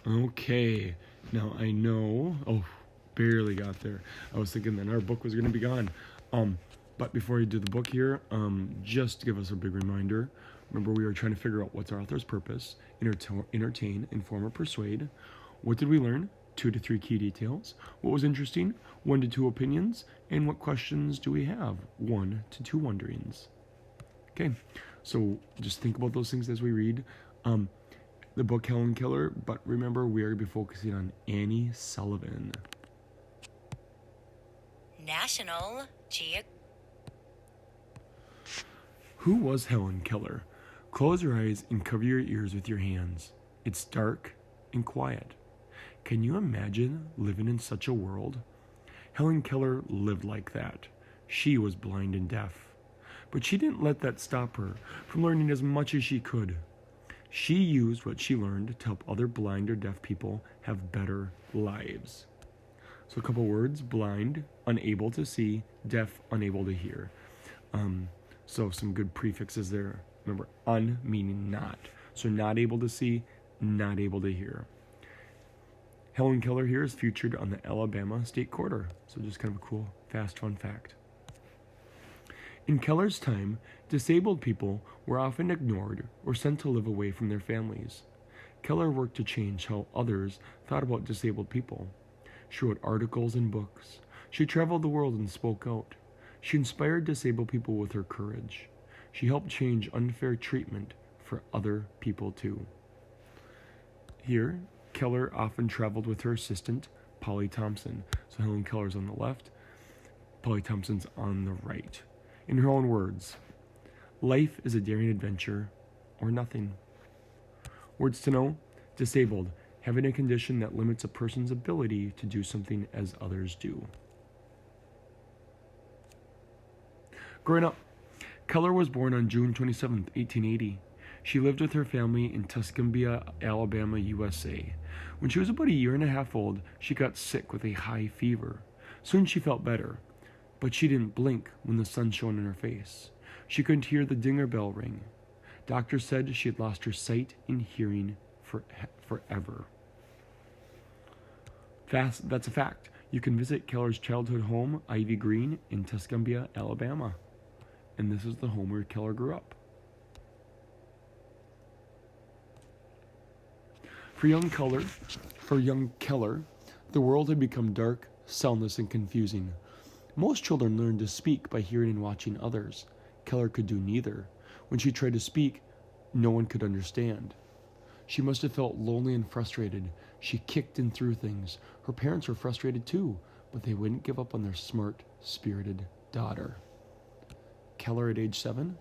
Okay, now I know. Oh, barely got there. I was thinking that our book was going to be gone. But before you do the book here, just to give us a big reminder, remember we were trying to figure out what's our author's purpose, entertain, inform, or persuade. What did we learn? 2 to 3 key details. What was interesting? 1 to 2 opinions. And what questions do we have? 1 to 2 wonderings. Okay, so just think about those things as we read the book Helen Keller, but remember we are going to be focusing on Annie Sullivan. National Geographic. Who was Helen Keller? Close your eyes and cover your ears with your hands. It's dark and quiet. Can you imagine living in such a world? Helen Keller lived like that. She was blind and deaf. But she didn't let that stop her from learning as much as she could. She used what she learned to help other blind or deaf people have better lives. So a couple words: blind, unable to see; deaf, unable to hear. So some good prefixes there. Remember, un meaning not. So not able to see, not able to hear. Helen Keller here is featured on the Alabama State Quarter. So just kind of a cool, fast, fun fact. In Keller's time, disabled people were often ignored or sent to live away from their families. Keller worked to change how others thought about disabled people. She wrote articles and books. She traveled the world and spoke out. She inspired disabled people with her courage. She helped change unfair treatment for other people too. Here, Keller often traveled with her assistant, Polly Thompson. So Helen Keller's on the left, Polly Thompson's on the right. In her own words, life is a daring adventure or nothing. Words to know: disabled, having a condition that limits a person's ability to do something as others do. Growing up, Keller was born on June 27, 1880. She lived with her family in Tuscumbia, Alabama, USA. When she was about a year and a half old, she got sick with a high fever. Soon she felt better, but she didn't blink when the sun shone in her face. She couldn't hear the dinger bell ring. Doctors said she had lost her sight and hearing forever. That's a fact. You can visit Keller's childhood home, Ivy Green, in Tuscumbia, Alabama. And this is the home where Keller grew up. For young Keller, the world had become dark, soundless, and confusing. Most children learn to speak by hearing and watching others. Keller could do neither. When she tried to speak, no one could understand. She must have felt lonely and frustrated. She kicked and threw things. Her parents were frustrated too, but they wouldn't give up on their smart, spirited daughter. Keller at age 7?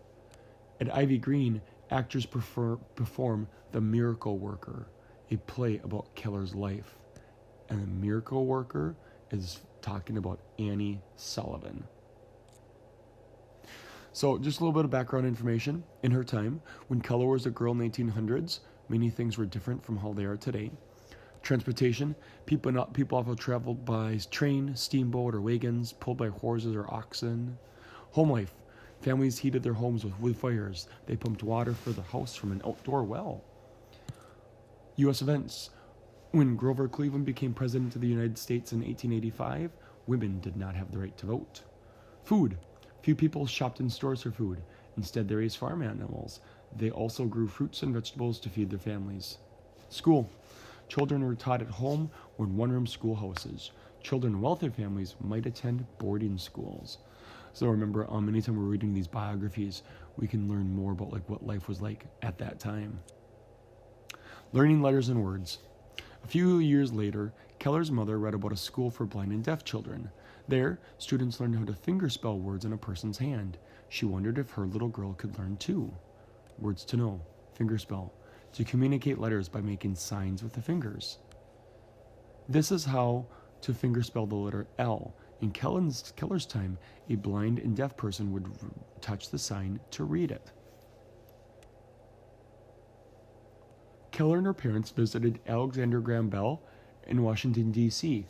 At Ivy Green, actors perform The Miracle Worker, a play about Keller's life. And the Miracle Worker is talking about Annie Sullivan. So just a little bit of background information. In her time, when Keller was a girl in the 1800s, many things were different from how they are today. Transportation: people often traveled by train, steamboat, or wagons, pulled by horses or oxen. Home life: families heated their homes with wood fires. They pumped water for the house from an outdoor well. U.S. events: when Grover Cleveland became president of the United States in 1885, women did not have the right to vote. Food: few people shopped in stores for food. Instead, they raised farm animals. They also grew fruits and vegetables to feed their families. School: children were taught at home or in one-room schoolhouses. Children in wealthy families might attend boarding schools. So remember, anytime we're reading these biographies, we can learn more about what life was like at that time. Learning letters and words. A few years later, Keller's mother read about a school for blind and deaf children. There, students learned how to fingerspell words in a person's hand. She wondered if her little girl could learn too. Words to know: fingerspell, to communicate letters by making signs with the fingers. This is how to fingerspell the letter L. In Keller's time, a blind and deaf person would touch the sign to read it. Keller and her parents visited Alexander Graham Bell in Washington, D.C.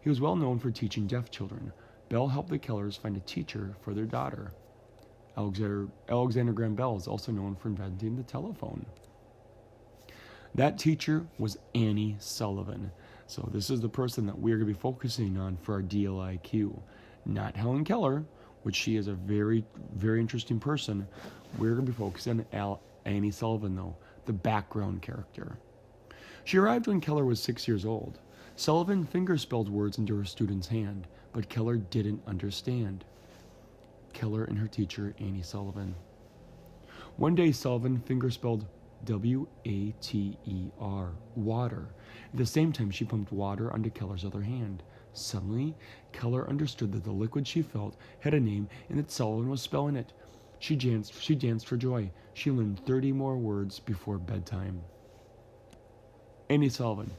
He was well known for teaching deaf children. Bell helped the Kellers find a teacher for their daughter. Alexander Graham Bell is also known for inventing the telephone. That teacher was Annie Sullivan. So this is the person that we're going to be focusing on for our DLIQ. Not Helen Keller, which she is a very, very interesting person. We're going to be focusing on Annie Sullivan, though, the background character. She arrived when Keller was 6 years old. Sullivan fingerspelled words into her student's hand, but Keller didn't understand. Keller and her teacher, Annie Sullivan. One day, Sullivan fingerspelled W-A-T-E-R, water. At the same time, she pumped water onto Keller's other hand. Suddenly, Keller understood that the liquid she felt had a name and that Sullivan was spelling it. She danced for joy. She learned 30 more words before bedtime. Annie Sullivan.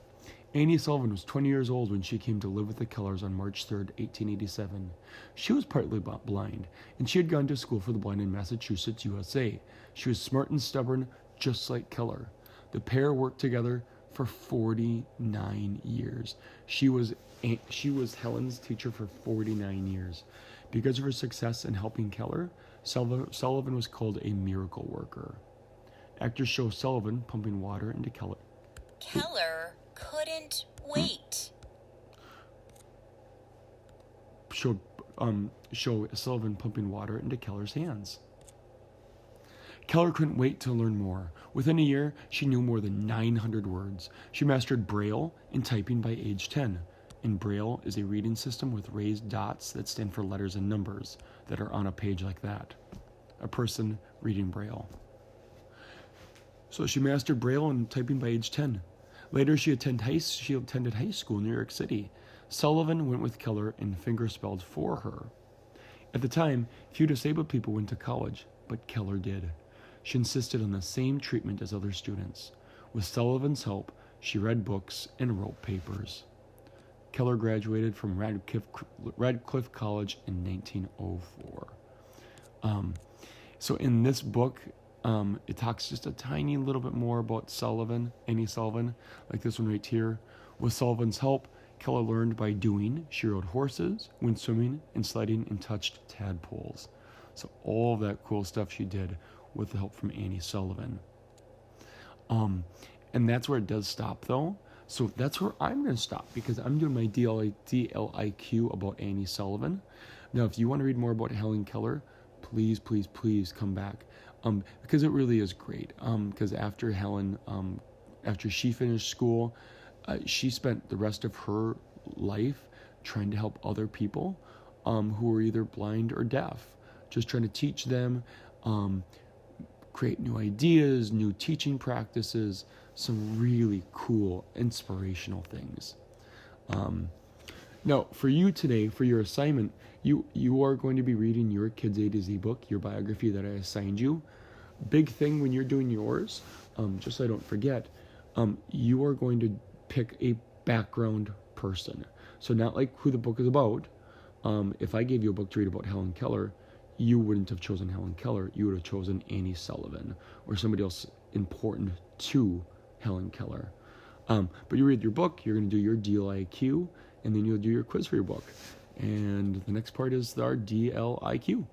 Annie Sullivan was 20 years old when she came to live with the Kellers on March 3, 1887. She was partly blind, and she had gone to school for the blind in Massachusetts, USA. She was smart and stubborn, just like Keller. The pair worked together for 49 years. She was Helen's teacher for 49 years. Because of her success in helping Keller, Sullivan was called a miracle worker. Actors show Sullivan pumping water into Keller. Keller couldn't wait. Show Sullivan pumping water into Keller's hands. Keller couldn't wait to learn more. Within a year, she knew more than 900 words. She mastered Braille and typing by age 10. And Braille is a reading system with raised dots that stand for letters and numbers that are on a page like that. A person reading Braille. So she mastered Braille and typing by age 10. Later, she attended high school in New York City. Sullivan went with Keller and fingerspelled for her. At the time, few disabled people went to college, but Keller did. She insisted on the same treatment as other students. With Sullivan's help, she read books and wrote papers. Keller graduated from Radcliffe College in 1904. So in this book, it talks just a tiny little bit more about Annie Sullivan, like this one right here. With Sullivan's help, Keller learned by doing. She rode horses, went swimming and sledding, and touched tadpoles. So all of that cool stuff she did with the help from Annie Sullivan. And that's where it does stop, though. So that's where I'm going to stop, because I'm doing my DLIQ about Annie Sullivan. Now, if you want to read more about Helen Keller, please come back. Because it really is great. Because after Helen, after she finished school, she spent the rest of her life trying to help other people who were either blind or deaf, just trying to teach them, create new ideas, new teaching practices, some really cool, inspirational things. Now, for you today, for your assignment, you are going to be reading your Kids A to Z book, your biography that I assigned you. Big thing when you're doing yours, just so I don't forget, you are going to pick a background person. So not like who the book is about. If I gave you a book to read about Helen Keller, you wouldn't have chosen Helen Keller. You would have chosen Annie Sullivan or somebody else important to Helen Keller. But you read your book, you're going to do your DLIQ, and then you'll do your quiz for your book. And the next part is our DLIQ.